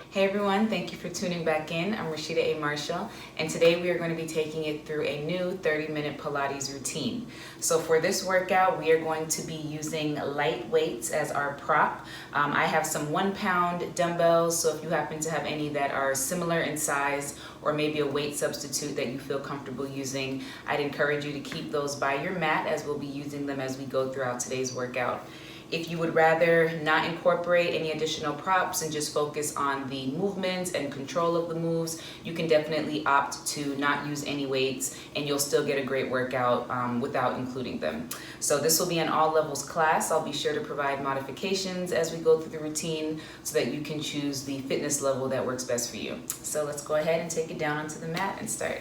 Hey everyone, thank you for tuning back in. I'm Rashida A. Marshall, and today we are going to be taking it through a new 30-minute Pilates routine. So for this workout, we are going to be using light weights as our prop. I have some 1-pound dumbbells, so if you happen to have any that are similar in size or maybe a weight substitute that you feel comfortable using, I'd encourage you to keep those by your mat as we'll be using them as we go throughout today's workout. If you would rather not incorporate any additional props and just focus on the movements and control of the moves, you can definitely opt to not use any weights and you'll still get a great workout without including them. So this will be an all levels class. I'll be sure to provide modifications as we go through the routine so that you can choose the fitness level that works best for you. So let's go ahead and take it down onto the mat and start.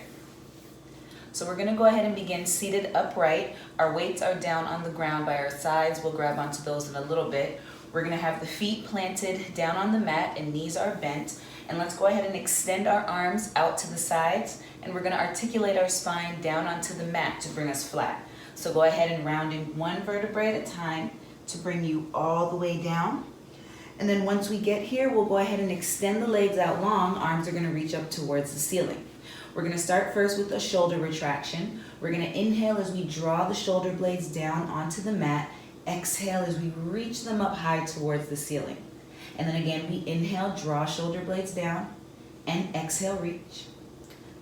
So we're going to go ahead and begin seated upright. Our weights are down on the ground by our sides. We'll grab onto those in a little bit. We're going to have the feet planted down on the mat and knees are bent. And let's go ahead and extend our arms out to the sides. And we're going to articulate our spine down onto the mat to bring us flat. So go ahead and round in one vertebrae at a time to bring you all the way down. And then once we get here, we'll go ahead and extend the legs out long. Arms are going to reach up towards the ceiling. We're going to start first with a shoulder retraction. We're going to inhale as we draw the shoulder blades down onto the mat. Exhale as we reach them up high towards the ceiling. And then again, we inhale, draw shoulder blades down, and exhale, reach.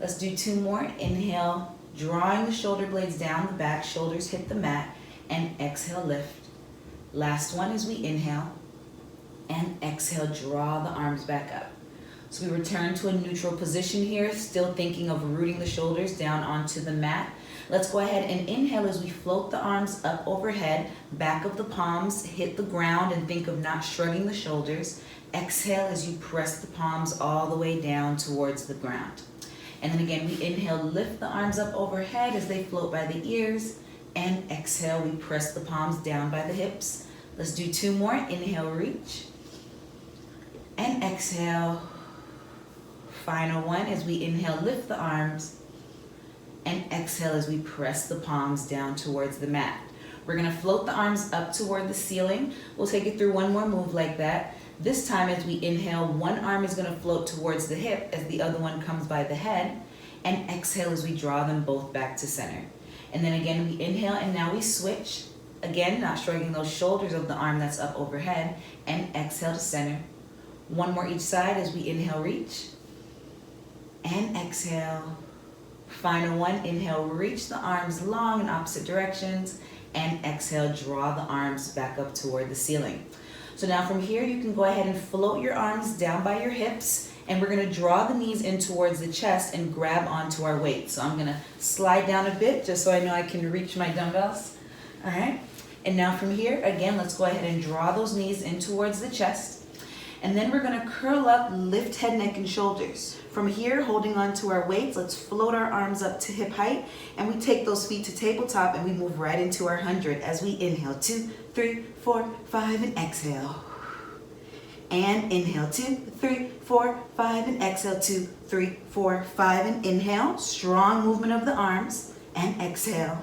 Let's do 2 more. Inhale, drawing the shoulder blades down the back, shoulders hit the mat, and exhale, lift. Last one is we inhale, and exhale, draw the arms back up. So we return to a neutral position here, still thinking of rooting the shoulders down onto the mat. Let's go ahead and inhale as we float the arms up overhead, back of the palms, hit the ground and think of not shrugging the shoulders. Exhale as you press the palms all the way down towards the ground. And then again, we inhale, lift the arms up overhead as they float by the ears. And exhale, we press the palms down by the hips. Let's do 2 more. Inhale, reach. And exhale. Final one as we inhale, lift the arms, and exhale as we press the palms down towards the mat. We're going to float the arms up toward the ceiling. We'll take it through one more move like that. This time as we inhale, one arm is going to float towards the hip as the other one comes by the head, and exhale as we draw them both back to center. And then again, we inhale and now we switch. Again, not shrugging those shoulders of the arm that's up overhead, and exhale to center. One more each side as we inhale, reach. And exhale. Final one, inhale, reach the arms long in opposite directions, and exhale, draw the arms back up toward the ceiling. So now from here, you can go ahead and float your arms down by your hips, and we're gonna draw the knees in towards the chest and grab onto our weights. So I'm gonna slide down a bit just so I know I can reach my dumbbells. All right, and now from here, again, let's go ahead and draw those knees in towards the chest. And then we're gonna curl up, lift head, neck, and shoulders. From here, holding on to our weights, let's float our arms up to hip height, and we take those feet to tabletop, and we move right into our 100 as we inhale, 2, 3, 4, 5, and exhale. And inhale, 2, 3, 4, 5, and exhale, 2, 3, 4, 5, and inhale. Strong movement of the arms, and exhale.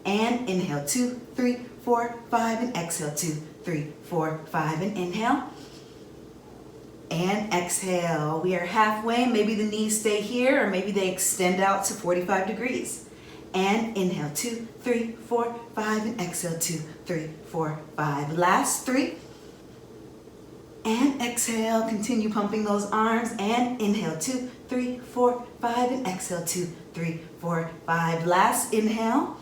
And inhale, 2, 3, 4, 5, and exhale, 2, 3, 4, 5, and inhale. And exhale. We are halfway. Maybe the knees stay here or maybe they extend out to 45 degrees. And inhale, 2, 3, 4, 5, and exhale, 2, 3, 4, 5. Last 3. And exhale. Continue pumping those arms. And inhale, 2, 3, 4, 5, and exhale, 2, 3, 4, 5. Last inhale.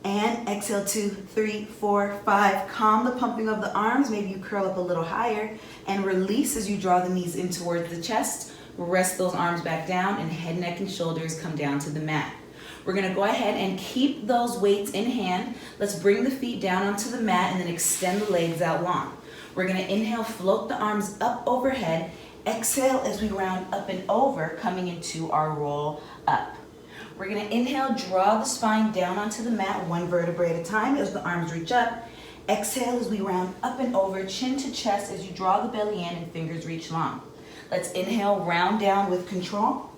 And exhale, 2, 3, 4, 5. Calm the pumping of the arms. Maybe you curl up a little higher. And release as you draw the knees in towards the chest. Rest those arms back down and head, neck, and shoulders come down to the mat. We're going to go ahead and keep those weights in hand. Let's bring the feet down onto the mat and then extend the legs out long. We're going to inhale, float the arms up overhead. Exhale as we round up and over, coming into our roll up. We're going to inhale, draw the spine down onto the mat, one vertebrae at a time as the arms reach up. Exhale as we round up and over, chin to chest as you draw the belly in and fingers reach long. Let's inhale, round down with control.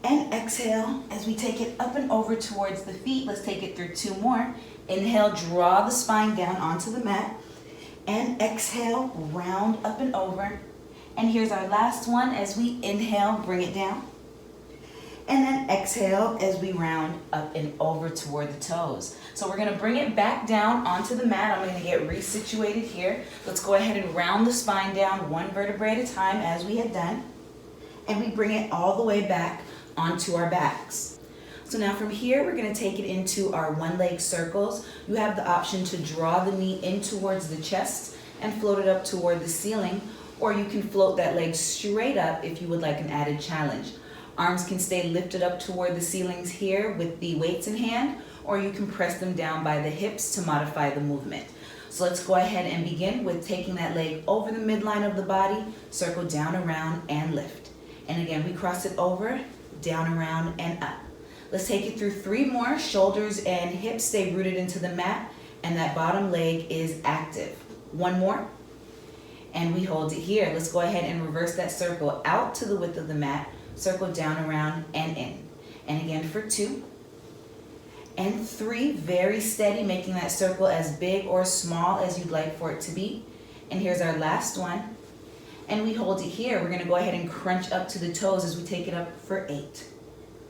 And exhale as we take it up and over towards the feet. Let's take it through 2 more. Inhale, draw the spine down onto the mat. And exhale, round up and over. And here's our last one. As we inhale, bring it down. And then exhale as we round up and over toward the toes. So we're gonna bring it back down onto the mat. I'm gonna get resituated here. Let's go ahead and round the spine down one vertebrae at a time as we had done. And we bring it all the way back onto our backs. So now from here, we're gonna take it into our one leg circles. You have the option to draw the knee in towards the chest and float it up toward the ceiling, or you can float that leg straight up if you would like an added challenge. Arms can stay lifted up toward the ceilings here with the weights in hand, or you can press them down by the hips to modify the movement. So let's go ahead and begin with taking that leg over the midline of the body, circle down, around, and lift. And again, we cross it over, down, around, and up. Let's take it through 3 more. Shoulders and hips stay rooted into the mat, and that bottom leg is active. 1 more, and we hold it here. Let's go ahead and reverse that circle out to the width of the mat, circle down, around, and in. And again for 2 and 3, very steady, making that circle as big or small as you'd like for it to be. And here's our last one. And we hold it here. We're gonna go ahead and crunch up to the toes as we take it up for 8,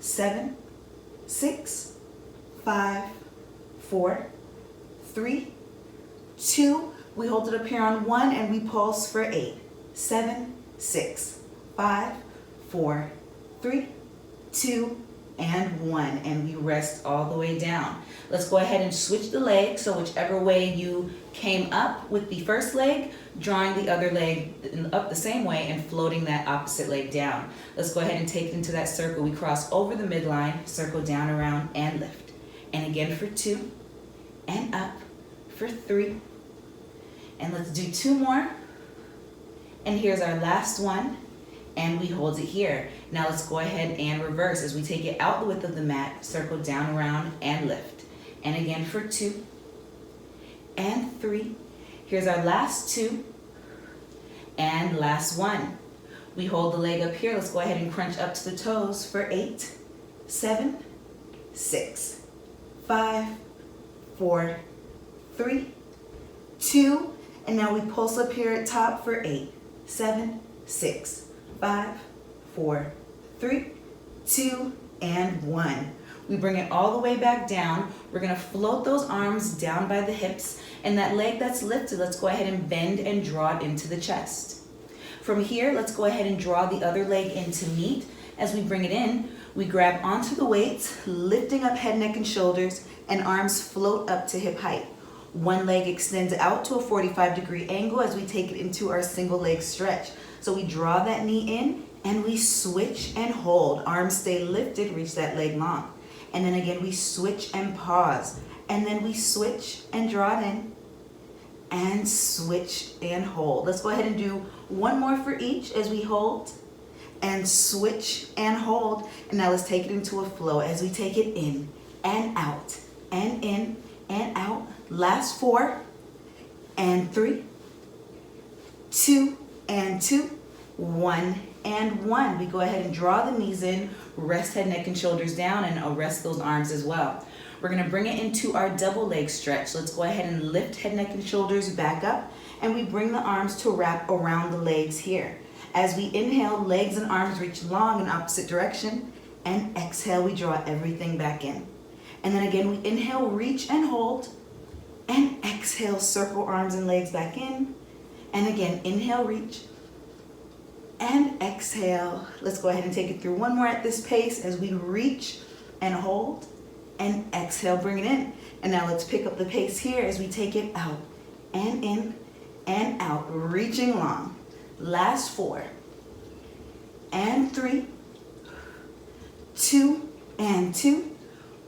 7, 6, 5, 4, 3, 2. We hold it up here on 1 and we pulse for 8, 7, 6, 5, 4, 3, 2, and 1, and we rest all the way down. Let's go ahead and switch the legs, so whichever way you came up with the first leg, drawing the other leg up the same way and floating that opposite leg down. Let's go ahead and take it into that circle. We cross over the midline, circle down, around, and lift. And again for 2, and up for 3. And let's do 2 more. And here's our last one. And we hold it here. Now let's go ahead and reverse as we take it out the width of the mat, circle down, around, and lift. And again for 2 and 3. Here's our last 2 and last one. We hold the leg up here. Let's go ahead and crunch up to the toes for 8, 7, 6, 5, 4, 3, 2. And now we pulse up here at top for 8, 7, 6, 5, 4, 3, 2, and 1. We bring it all the way back down. We're gonna float those arms down by the hips, and that leg that's lifted, let's go ahead and bend and draw it into the chest. From here, let's go ahead and draw the other leg in to meet. As we bring it in, we grab onto the weights, lifting up head, neck, and shoulders, and arms float up to hip height. One leg extends out to a 45-degree angle as we take it into our single leg stretch. So we draw that knee in and we switch and hold. Arms stay lifted, reach that leg long. And then again, we switch and pause. And then we switch and draw it in and switch and hold. Let's go ahead and do 1 more for each as we hold and switch and hold. And now let's take it into a flow as we take it in and out and in and out. Last 4 and 3, 2 and 2, 1 and 1. We go ahead and draw the knees in, rest head, neck, and shoulders down, and arrest those arms as well. We're gonna bring it into our double leg stretch. Let's go ahead and lift head, neck, and shoulders back up, and we bring the arms to wrap around the legs here. As we inhale, legs and arms reach long in opposite direction, and exhale, we draw everything back in. And then again, we inhale, reach and hold, and exhale, circle arms and legs back in. And again, inhale, reach, and exhale. Let's go ahead and take it through 1 more at this pace as we reach and hold, and exhale, bring it in. And now let's pick up the pace here as we take it out and in and out, reaching long. Last 4 and 3, 2 and 2,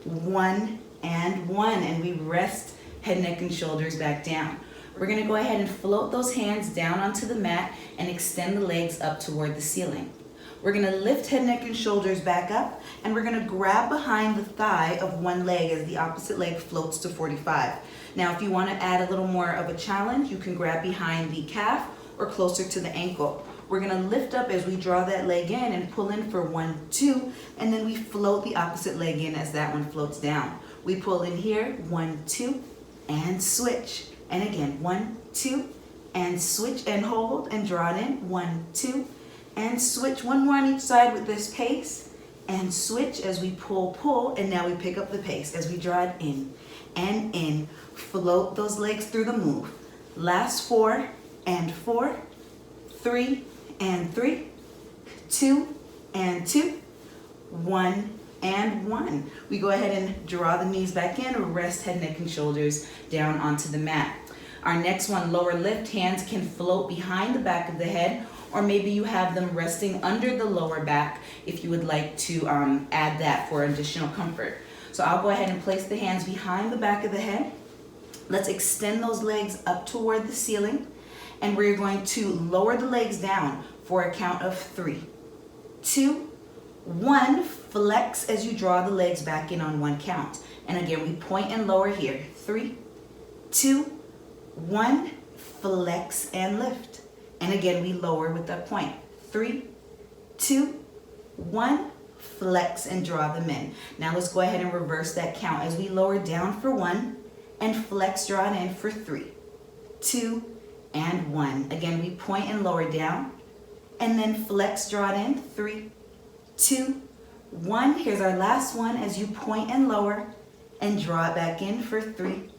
1 and 1. And we rest head, neck, and shoulders back down. We're gonna go ahead and float those hands down onto the mat and extend the legs up toward the ceiling. We're gonna lift head, neck, and shoulders back up, and we're gonna grab behind the thigh of one leg as the opposite leg floats to 45. Now, if you wanna add a little more of a challenge, you can grab behind the calf or closer to the ankle. We're gonna lift up as we draw that leg in and pull in for 1, 2, and then we float the opposite leg in as that one floats down. We pull in here, 1, 2, and switch. And again, 1, 2, and switch and hold and draw it in. 1, 2, and switch. One more on each side with this pace and switch as we pull, and now we pick up the pace as we draw it in and in. Float those legs through the move. Last 4 and 4, 3 and 3, 2 and 2, 1 and 1. We go ahead and draw the knees back in, rest head, neck, and shoulders down onto the mat. Our next one, lower lift. Hands can float behind the back of the head, or maybe you have them resting under the lower back if you would like to add that for additional comfort. So I'll go ahead and place the hands behind the back of the head. Let's extend those legs up toward the ceiling, and we're going to lower the legs down for a count of 3, 2, 1. Flex as you draw the legs back in on 1 count. And again, we point and lower here. 3, 2, 1. Flex and lift. And again, we lower with that point. 3, 2, 1. Flex and draw them in. Now let's go ahead and reverse that count as we lower down for 1 and flex, draw it in for 3, 2, and 1. Again, we point and lower down and then flex, draw it in. 3, 2, 1. Here's our last one as you point and lower and draw it back in for 3,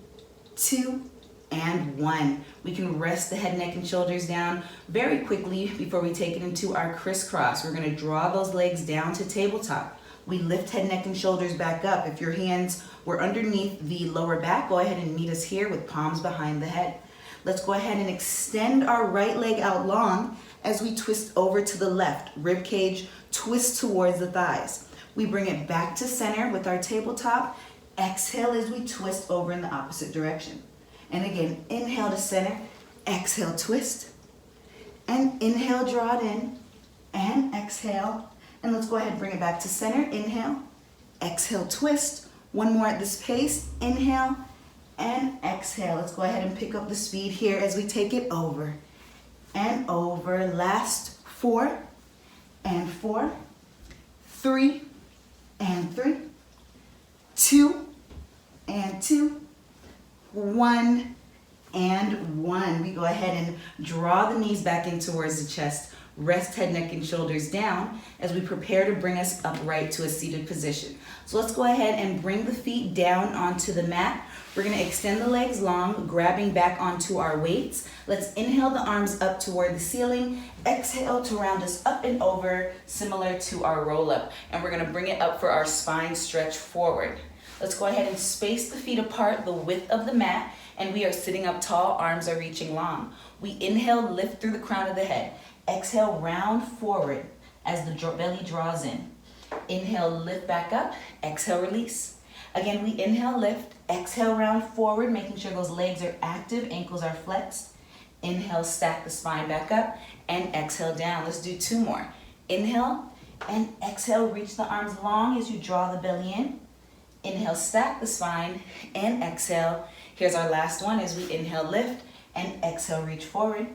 2, and 1. We can rest the head, neck, and shoulders down very quickly before we take it into our crisscross. We're going to draw those legs down to tabletop. We lift head, neck, and shoulders back up. If your hands were underneath the lower back, go ahead and meet us here with palms behind the head. Let's go ahead and extend our right leg out long as we twist over to the left. Rib cage twist towards the thighs. We bring it back to center with our tabletop. Exhale as we twist over in the opposite direction. And again, inhale to center, exhale, twist, and inhale, draw it in, and exhale. And let's go ahead and bring it back to center. Inhale, exhale, twist. One more at this pace. Inhale and exhale. Let's go ahead and pick up the speed here as we take it over and over. Last 4 and 4, 3 and 3, 2 and 2, 1 and 1. We go ahead and draw the knees back in towards the chest. Rest head, neck, and shoulders down as we prepare to bring us upright to a seated position. So let's go ahead and bring the feet down onto the mat. We're going to extend the legs long, grabbing back onto our weights. Let's inhale the arms up toward the ceiling. Exhale to round us up and over, similar to our roll up. And we're going to bring it up for our spine stretch forward. Let's go ahead and space the feet apart the width of the mat, and we are sitting up tall, arms are reaching long. We inhale, lift through the crown of the head. Exhale, round forward as the belly draws in. Inhale, lift back up. Exhale, release. Again, we inhale, lift. Exhale, round forward, making sure those legs are active, ankles are flexed. Inhale, stack the spine back up, and exhale down. Let's do 2 more. Inhale and exhale, reach the arms long as you draw the belly in. Inhale, stack the spine, and exhale. Here's our last one as we inhale, lift, and exhale, reach forward.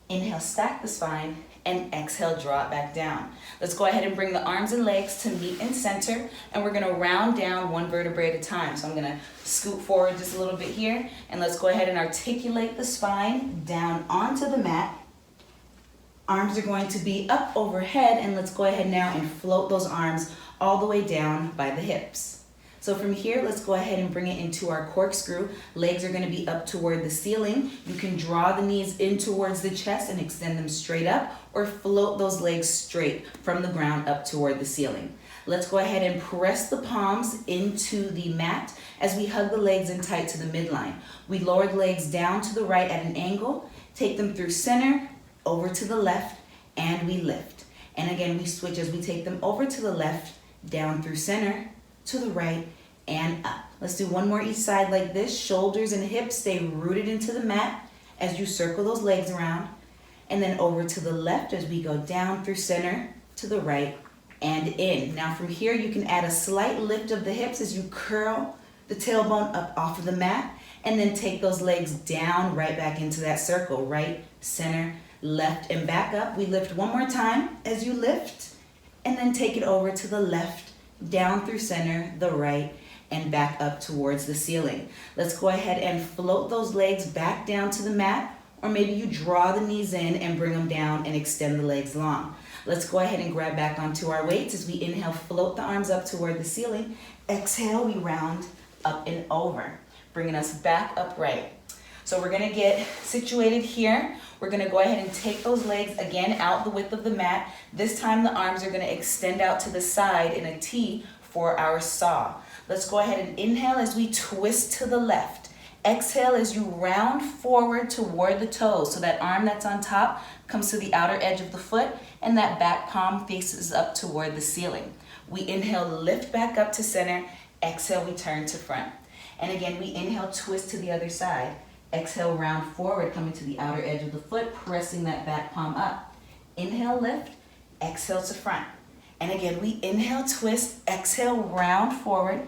Inhale, stack the spine, and exhale, draw it back down. Let's go ahead and bring the arms and legs to meet in center, and we're gonna round down 1 vertebrae at a time. So I'm gonna scoot forward just a little bit here, and let's go ahead and articulate the spine down onto the mat. Arms are going to be up overhead, and let's go ahead now and float those arms all the way down by the hips. So from here, let's go ahead and bring it into our corkscrew. Legs are going to be up toward the ceiling. You can draw the knees in towards the chest and extend them straight up, or float those legs straight from the ground up toward the ceiling. Let's go ahead and press the palms into the mat as we hug the legs in tight to the midline. We lower the legs down to the right at an angle, take them through center, over to the left, and we lift. And again, we switch as we take them over to the left, down through center, to the right, and up. Let's do 1 more each side like this. Shoulders and hips stay rooted into the mat as you circle those legs around. And then over to the left as we go down through center, to the right, and in. Now from here, you can add a slight lift of the hips as you curl the tailbone up off of the mat, and then take those legs down right back into that circle. Right, center, left, and back up. We lift 1 more time as you lift, and then take it over to the left, down through center, the right, and back up towards the ceiling. Let's go ahead and float those legs back down to the mat, or maybe you draw the knees in and bring them down and extend the legs long. Let's go ahead and grab back onto our weights. As we inhale, float the arms up toward the ceiling. Exhale, we round up and over, bringing us back upright. So we're gonna get situated here. We're gonna go ahead and take those legs again out the width of the mat. This time the arms are gonna extend out to the side in a T for our saw. Let's go ahead and inhale as we twist to the left. Exhale as you round forward toward the toes. So that arm that's on top comes to the outer edge of the foot and that back palm faces up toward the ceiling. We inhale, lift back up to center. Exhale, we turn to front. And again, we inhale, twist to the other side. Exhale, round forward, coming to the outer edge of the foot, pressing that back palm up. Inhale, lift. Exhale to front. And again, we inhale, twist. Exhale, round forward.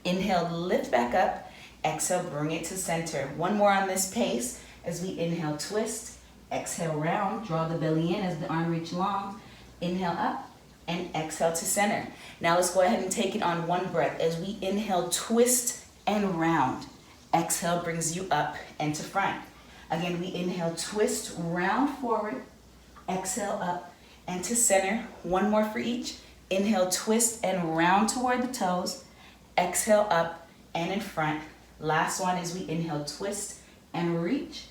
Inhale, lift back up. Exhale, bring it to center. One more on this pace as we inhale, twist. Exhale, round. Draw the belly in as the arm reach long. Inhale up and exhale to center. Now let's go ahead and take it on one breath as we inhale, twist and round. Exhale brings you up and to front. Again, we inhale, twist, round forward. Exhale up and to center. One more for each. Inhale, twist and round toward the toes. Exhale up and in front. Last one is we inhale, twist and reach.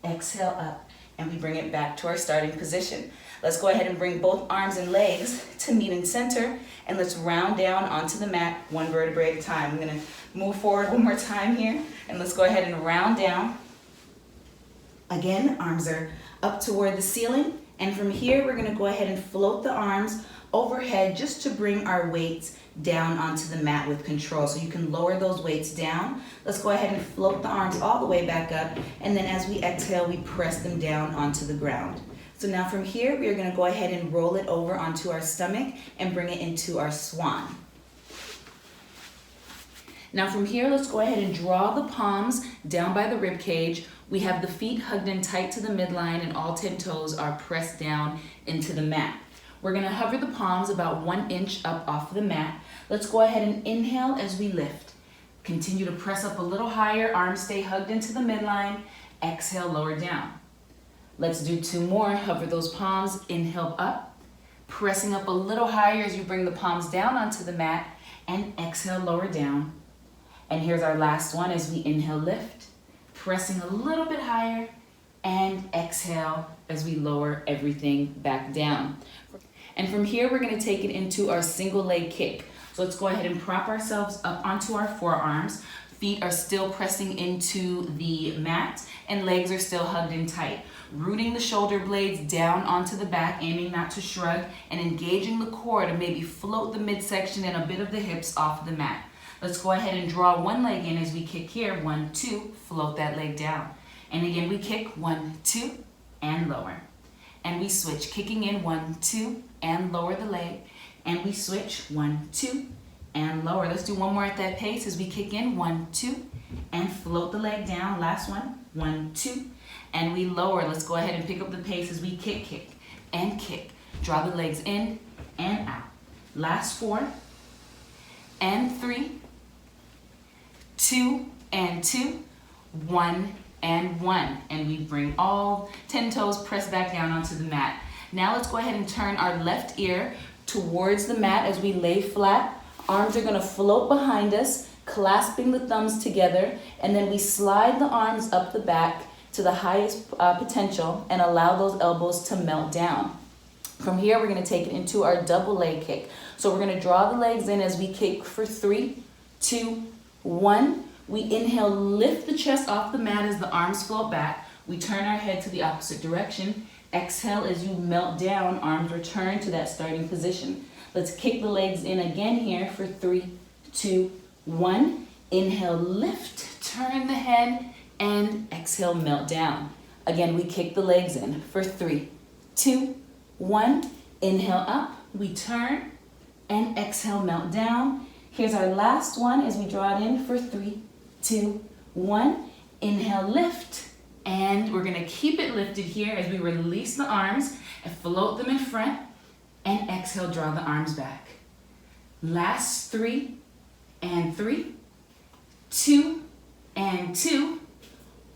Exhale up and we bring it back to our starting position. Let's go ahead and bring both arms and legs to meet in center, and let's round down onto the mat one vertebrae at a time. I'm gonna move forward one more time here, and let's go ahead and round down. Again, arms are up toward the ceiling, and from here we're gonna go ahead and float the arms overhead just to bring our weights down onto the mat with control. So you can lower those weights down. Let's go ahead and float the arms all the way back up, and then as we exhale, we press them down onto the ground. So now from here, we are gonna go ahead and roll it over onto our stomach and bring it into our swan. Now from here, let's go ahead and draw the palms down by the rib cage. We have the feet hugged in tight to the midline and all 10 toes are pressed down into the mat. We're gonna hover the palms about 1 inch up off the mat. Let's go ahead and inhale as we lift. Continue to press up a little higher, arms stay hugged into the midline. Exhale, lower down. Let's do 2 more. Hover those palms, inhale up, pressing up a little higher as you bring the palms down onto the mat, and exhale, lower down. And here's our last one as we inhale, lift, pressing a little bit higher, and exhale as we lower everything back down. And from here, we're gonna take it into our single leg kick. So let's go ahead and prop ourselves up onto our forearms. Feet are still pressing into the mat and legs are still hugged in tight. Rooting the shoulder blades down onto the back, aiming not to shrug, and engaging the core to maybe float the midsection and a bit of the hips off the mat. Let's go ahead and draw one leg in as we kick here. 1, 2, float that leg down. And again, we kick 1, 2, and lower. And we switch, kicking in 1, 2, and lower the leg. And we switch 1, 2, and lower. Let's do one more at that pace as we kick in 1, 2, and float the leg down. Last one, 1, 2, and we lower. Let's go ahead and pick up the pace as we kick, kick, and kick. Draw the legs in and out. Last 4, and 3, 2, and 2, 1, and 1. And we bring all 10 toes pressed back down onto the mat. Now let's go ahead and turn our left ear towards the mat as we lay flat. Arms are gonna float behind us, clasping the thumbs together, and then we slide the arms up the back to the highest potential and allow those elbows to melt down. From here, we're gonna take it into our double leg kick. So we're gonna draw the legs in as we kick for 3, 2, 1. We inhale, lift the chest off the mat as the arms float back. We turn our head to the opposite direction. Exhale as you melt down, arms return to that starting position. Let's kick the legs in again here for 3, 2, 1. Inhale, lift, turn the head, and exhale, melt down. Again, we kick the legs in for 3, 2, 1. Inhale up, we turn, and exhale, melt down. Here's our last one as we draw it in for 3, 2, 1. Inhale, lift, and we're gonna keep it lifted here as we release the arms and float them in front, and exhale, draw the arms back. Last 3, and 3, 2, and 2,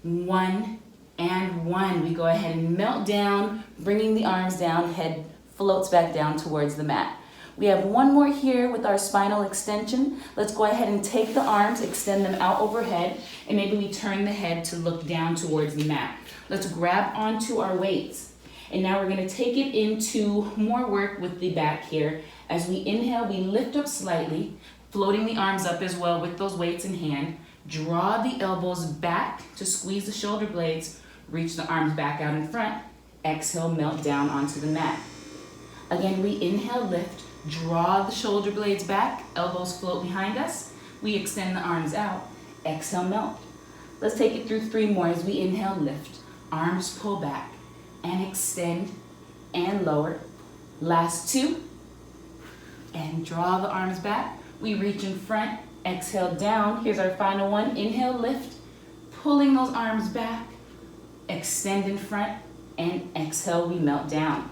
1, and 1. We go ahead and melt down, bringing the arms down, head floats back down towards the mat. We have 1 more here with our spinal extension. Let's go ahead and take the arms, extend them out overhead, and maybe we turn the head to look down towards the mat. Let's grab onto our weights. And now we're going to take it into more work with the back here. As we inhale, we lift up slightly, floating the arms up as well with those weights in hand. Draw the elbows back to squeeze the shoulder blades. Reach the arms back out in front. Exhale, melt down onto the mat. Again, we inhale, lift. Draw the shoulder blades back. Elbows float behind us. We extend the arms out. Exhale, melt. Let's take it through 3 more as we inhale, lift. Arms pull back and extend and lower. Last 2. And draw the arms back. We reach in front. Exhale, down. Here's our final one. Inhale, lift. Pulling those arms back. Extend in front. And exhale, we melt down.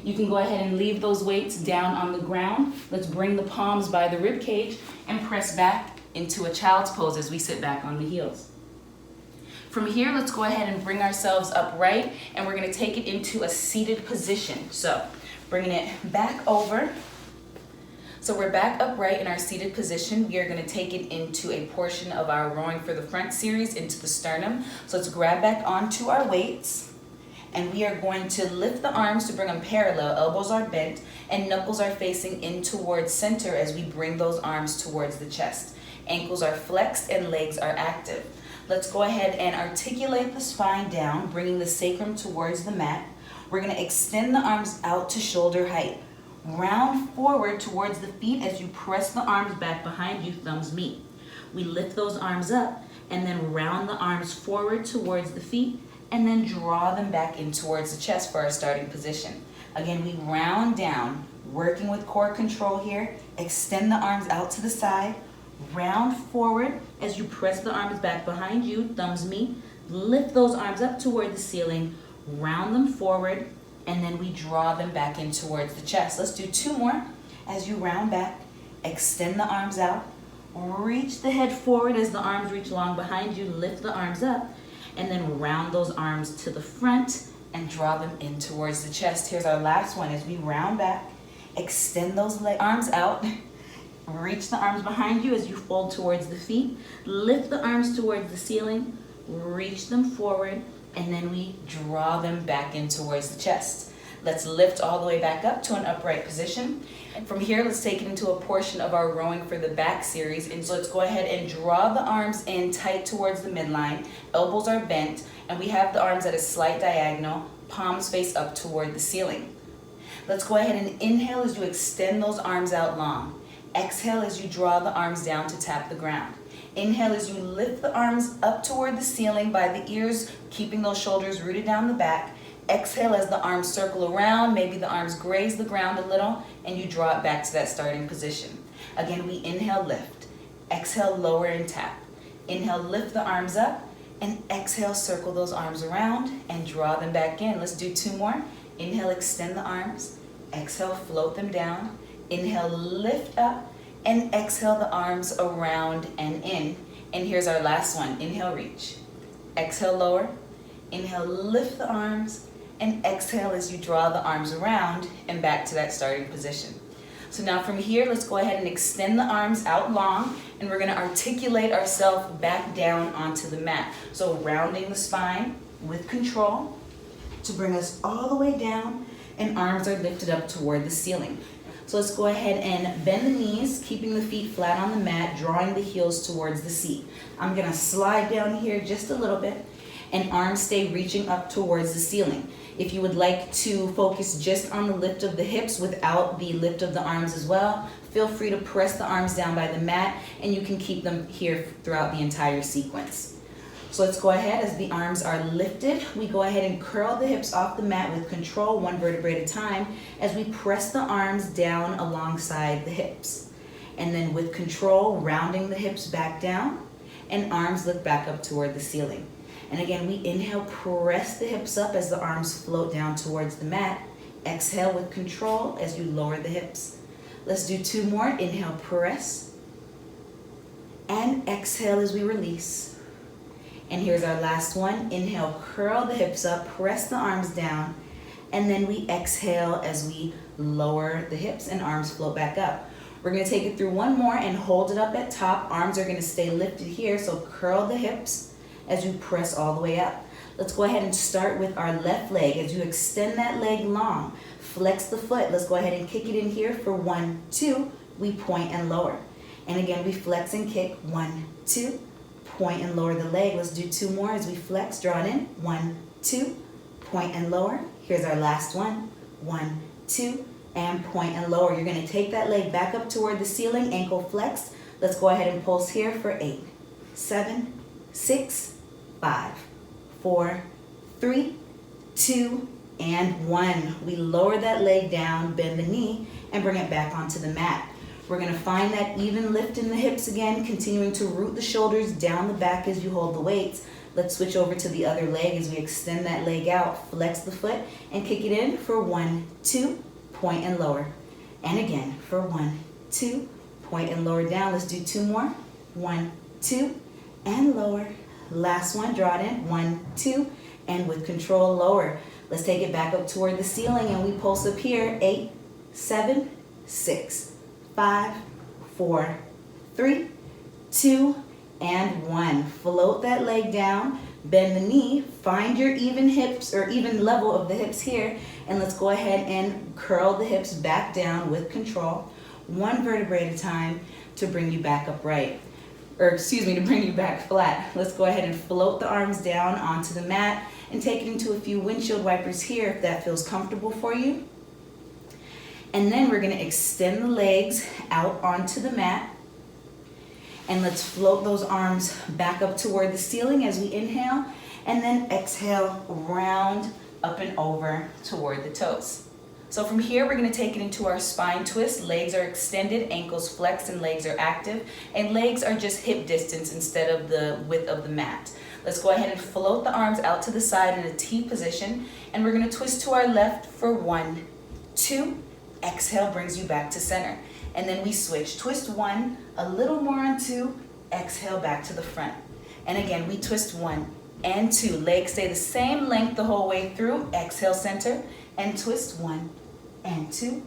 You can go ahead and leave those weights down on the ground. Let's bring the palms by the rib cage and press back into a child's pose as we sit back on the heels. From here, let's go ahead and bring ourselves upright, and we're going to take it into a seated position. So bringing it back over. So we're back upright in our seated position. We are going to take it into a portion of our rowing for the front series into the sternum. So let's grab back onto our weights. And we are going to lift the arms to bring them parallel. Elbows are bent and knuckles are facing in towards center as we bring those arms towards the chest. Ankles are flexed and legs are active. Let's go ahead and articulate the spine down, bringing the sacrum towards the mat. We're going to extend the arms out to shoulder height. Round forward towards the feet as you press the arms back behind you, thumbs meet. We lift those arms up and then round the arms forward towards the feet, and then draw them back in towards the chest for our starting position. Again, we round down, working with core control here. Extend the arms out to the side. Round forward as you press the arms back behind you, thumbs meet. Lift those arms up toward the ceiling. Round them forward, and then we draw them back in towards the chest. Let's do 2 more. As you round back, extend the arms out. Reach the head forward as the arms reach long behind you. Lift the arms up. And then round those arms to the front and draw them in towards the chest. Here's our last one as we round back, extend those arms out, reach the arms behind you as you fold towards the feet, lift the arms towards the ceiling, reach them forward, and then we draw them back in towards the chest. Let's lift all the way back up to an upright position. And from here, let's take it into a portion of our rowing for the back series. And so let's go ahead and draw the arms in tight towards the midline. Elbows are bent, and we have the arms at a slight diagonal, palms face up toward the ceiling. Let's go ahead and inhale as you extend those arms out long. Exhale as you draw the arms down to tap the ground. Inhale as you lift the arms up toward the ceiling by the ears, keeping those shoulders rooted down the back. Exhale as the arms circle around, maybe the arms graze the ground a little, and you draw it back to that starting position. Again, we inhale, lift. Exhale, lower and tap. Inhale, lift the arms up, and exhale, circle those arms around and draw them back in. Let's do 2 more. Inhale, extend the arms. Exhale, float them down. Inhale, lift up, and exhale the arms around and in. And here's our last one. Inhale, reach. Exhale, lower. Inhale, lift the arms, and exhale as you draw the arms around and back to that starting position. So now from here, let's go ahead and extend the arms out long, and we're going to articulate ourselves back down onto the mat. So rounding the spine with control to bring us all the way down, and arms are lifted up toward the ceiling. So let's go ahead and bend the knees, keeping the feet flat on the mat, drawing the heels towards the seat. I'm going to slide down here just a little bit, and arms stay reaching up towards the ceiling. If you would like to focus just on the lift of the hips without the lift of the arms as well, feel free to press the arms down by the mat, and you can keep them here throughout the entire sequence. So let's go ahead. As the arms are lifted, we go ahead and curl the hips off the mat with control, 1 vertebrae at a time, as we press the arms down alongside the hips. And then with control, rounding the hips back down, and arms lift back up toward the ceiling. And again, we inhale, press the hips up as the arms float down towards the mat. Exhale with control as you lower the hips. Let's do 2 more. Inhale, press. And exhale as we release. And here's our last one. Inhale, curl the hips up, press the arms down, and then we exhale as we lower the hips and arms float back up. We're gonna take it through one more and hold it up at top. Arms are gonna stay lifted here, so curl the hips as you press all the way up. Let's go ahead and start with our left leg. As you extend that leg long, flex the foot. Let's go ahead and kick it in here for 1, 2. We point and lower. And again, we flex and kick. 1, 2. Point and lower the leg. Let's do 2 more as we flex. Draw it in. 1, 2. Point and lower. Here's our last one. 1, 2. And point and lower. You're going to take that leg back up toward the ceiling, ankle flexed. Let's go ahead and pulse here for 8, 7, 6, 5, 4, 3, 2, and 1. We lower that leg down, bend the knee, and bring it back onto the mat. We're going to find that even lift in the hips again, continuing to root the shoulders down the back as you hold the weights. Let's switch over to the other leg as we extend that leg out, flex the foot, and kick it in for 1, 2, point and lower. And again for 1, 2, point and lower down. Let's do 2 more. 1, 2, and lower. Last one, draw it in. 1, 2, and with control, lower. Let's take it back up toward the ceiling and we pulse up here. 8, 7, 6, 5, 4, 3, 2, and 1. Float that leg down, bend the knee, find your even hips or even level of the hips here, and let's go ahead and curl the hips back down with control, 1 vertebrae at a time to bring you back upright. To bring you back flat. Let's go ahead and float the arms down onto the mat and take it into a few windshield wipers here if that feels comfortable for you. And then we're going to extend the legs out onto the mat. And let's float those arms back up toward the ceiling as we inhale. And then exhale, round up and over toward the toes. So from here, we're going to take it into our spine twist. Legs are extended, ankles flexed, and legs are active. And legs are just hip distance instead of the width of the mat. Let's go ahead and float the arms out to the side in a T position. And we're going to twist to our left for 1, 2. Exhale brings you back to center. And then we switch. Twist 1, a little more on 2. Exhale back to the front. And again, we twist 1 and 2. Legs stay the same length the whole way through. Exhale, center, and twist 1 and 2.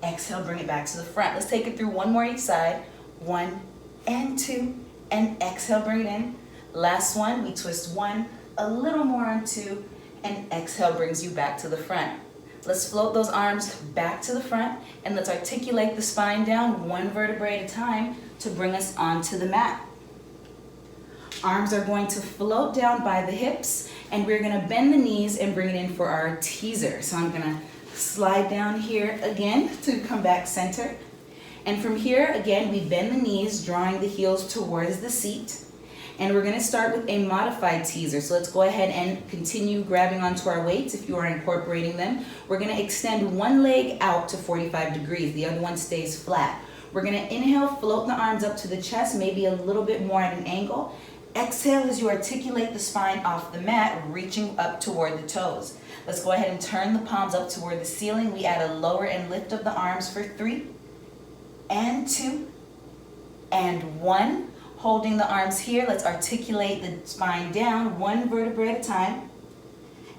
Exhale, bring it back to the front. Let's take it through 1 more each side. 1 and 2, and exhale, bring it in. Last one, we twist 1, a little more on 2, and exhale brings you back to the front. Let's float those arms back to the front, and let's articulate the spine down 1 vertebrae at a time to bring us onto the mat. Arms are going to float down by the hips, and we're going to bend the knees and bring it in for our teaser. So I'm going to slide down here again to come back center. And from here, again, we bend the knees, drawing the heels towards the seat. And we're going to start with a modified teaser. So let's go ahead and continue grabbing onto our weights if you are incorporating them. We're going to extend 1 leg out to 45 degrees. The other one stays flat. We're going to inhale, float the arms up to the chest, maybe a little bit more at an angle. Exhale as you articulate the spine off the mat, reaching up toward the toes. Let's go ahead and turn the palms up toward the ceiling. We add a lower and lift of the arms for 3 and 2 and 1. Holding the arms here, let's articulate the spine down 1 vertebrae at a time.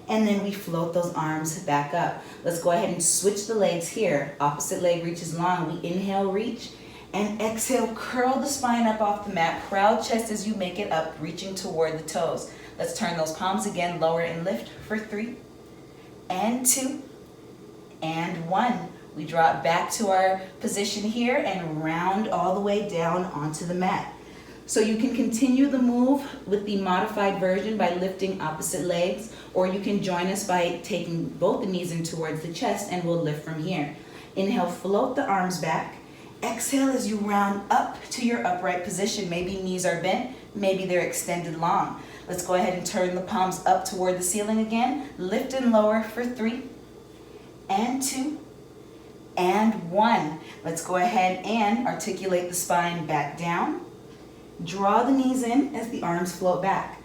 And then we float those arms back up. Let's go ahead and switch the legs here. Opposite leg reaches long. We inhale, reach, and exhale, curl the spine up off the mat. Proud chest as you make it up, reaching toward the toes. Let's turn those palms again, lower and lift for 3 and 2 and 1. We drop back to our position here and round all the way down onto the mat. So you can continue the move with the modified version by lifting opposite legs, or you can join us by taking both the knees in towards the chest, and we'll lift from here. Inhale, float the arms back. Exhale as you round up to your upright position. Maybe knees are bent, maybe they're extended long. Let's go ahead and turn the palms up toward the ceiling again. Lift and lower for 3 and 2 and 1. Let's go ahead and articulate the spine back down. Draw the knees in as the arms float back.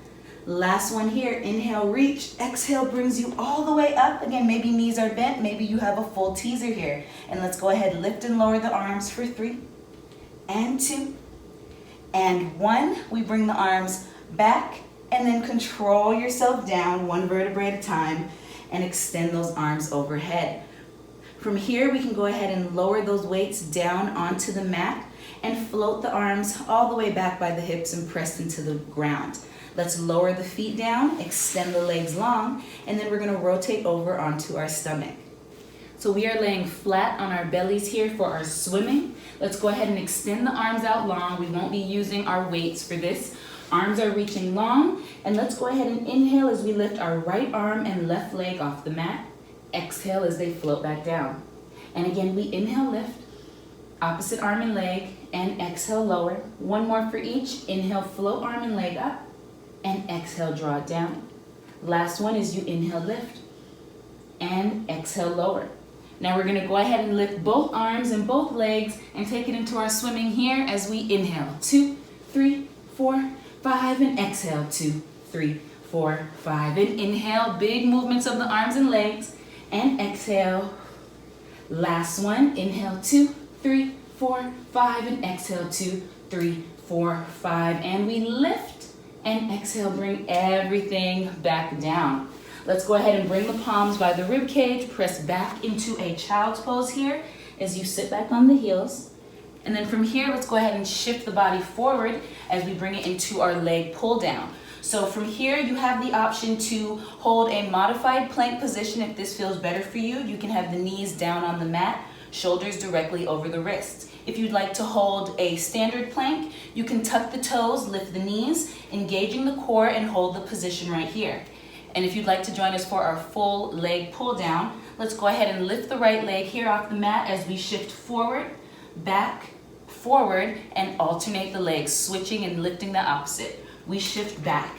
Last one here, inhale, reach. Exhale brings you all the way up. Again, maybe knees are bent, maybe you have a full teaser here. And let's go ahead, lift and lower the arms for 3 and 2 and 1. We bring the arms back and then control yourself down one vertebrae at a time and extend those arms overhead. From here, we can go ahead and lower those weights down onto the mat and float the arms all the way back by the hips and press into the ground. Let's lower the feet down, extend the legs long, and then we're gonna rotate over onto our stomach. So we are laying flat on our bellies here for our swimming. Let's go ahead and extend the arms out long. We won't be using our weights for this. Arms are reaching long, and let's go ahead and inhale as we lift our right arm and left leg off the mat. Exhale as they float back down. And again, we inhale, lift, opposite arm and leg, and exhale, lower. One more for each. Inhale, float arm and leg up, and exhale, draw it down. Last one is you inhale, lift, and exhale, lower. Now we're gonna go ahead and lift both arms and both legs and take it into our swimming here as we inhale. 2, 3, 4, 5, and exhale. 2, 3, 4, 5, and inhale. Big movements of the arms and legs, and exhale. Last one, inhale, 2, 3, 4, 5, and exhale. 2, 3, 4, 5, and we lift and exhale. Bring everything back down. Let's go ahead and bring the palms by the rib cage, press back into a child's pose here as you sit back on the heels. And then from here, let's go ahead and shift the body forward as we bring it into our leg pull down. So from here, you have the option to hold a modified plank position if this feels better for you. You can have the knees down on the mat, shoulders directly over the wrists. If you'd like to hold a standard plank, you can tuck the toes, lift the knees, engaging the core, and hold the position right here. And if you'd like to join us for our full leg pull down, let's go ahead and lift the right leg here off the mat as we shift forward, back, forward, and alternate the legs, switching and lifting the opposite. We shift back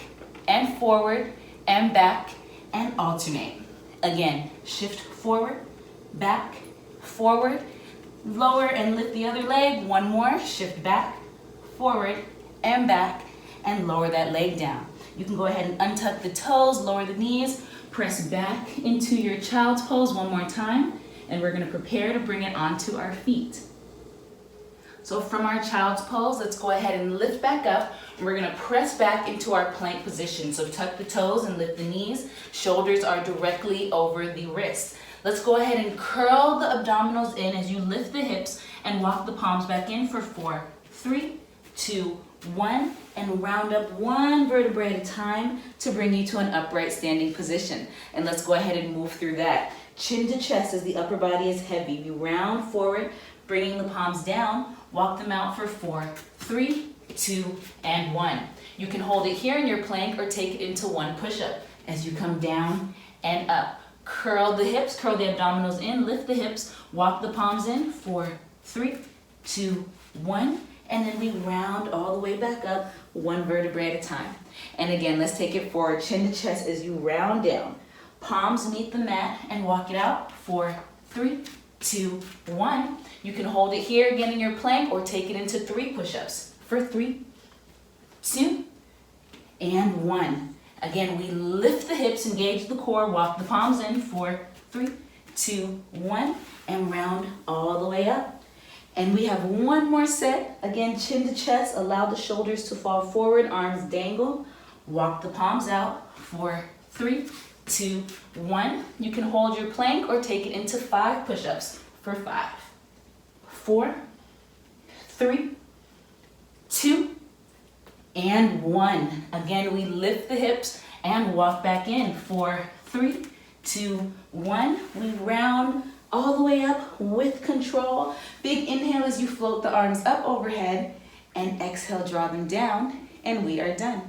and forward and back and alternate. Again, shift forward, back, forward, lower and lift the other leg. One more, shift back, forward, and back, and lower that leg down. You can go ahead and untuck the toes, lower the knees, press back into your child's pose one more time, and we're gonna prepare to bring it onto our feet. So from our child's pose, let's go ahead and lift back up. We're gonna press back into our plank position. So tuck the toes and lift the knees. Shoulders are directly over the wrists. Let's go ahead and curl the abdominals in as you lift the hips and walk the palms back in for 4, 3, 2, 1, and round up one vertebrae at a time to bring you to an upright standing position. And let's go ahead and move through that. Chin to chest as the upper body is heavy. We round forward, bringing the palms down, walk them out for 4, 3, 2, and 1. You can hold it here in your plank or take it into one push-up as you come down and up. Curl the hips, curl the abdominals in, lift the hips, walk the palms in, 4, 3, 2, 1, and then we round all the way back up, one vertebrae at a time. And again, let's take it forward, chin to chest as you round down. Palms meet the mat and walk it out, 4, 3, 2, 1. You can hold it here again in your plank or take it into 3 push-ups for 3, 2, and 1. Again, we lift the hips, engage the core, walk the palms in, 4, 3, 2, 1, and round all the way up. And we have one more set. Again, chin to chest, allow the shoulders to fall forward, arms dangle, walk the palms out, 4, 3, 2, 1. You can hold your plank or take it into 5 push-ups for 5, 4, 3, 2, and 1. Again, we lift the hips and walk back in, 4, 3, 2, 1. We round all the way up with control. Big inhale as you float the arms up overhead, and exhale, draw them down, and we are done.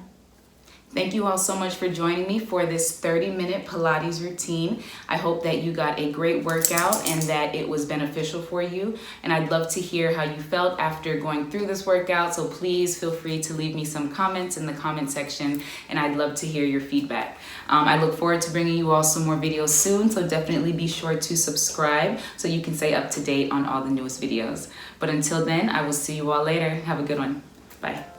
Thank you all so much for joining me for this 30-minute Pilates routine. I hope that you got a great workout and that it was beneficial for you. And I'd love to hear how you felt after going through this workout. So please feel free to leave me some comments in the comment section, and I'd love to hear your feedback. I look forward to bringing you all some more videos soon, so definitely be sure to subscribe so you can stay up to date on all the newest videos. But until then, I will see you all later. Have a good one. Bye.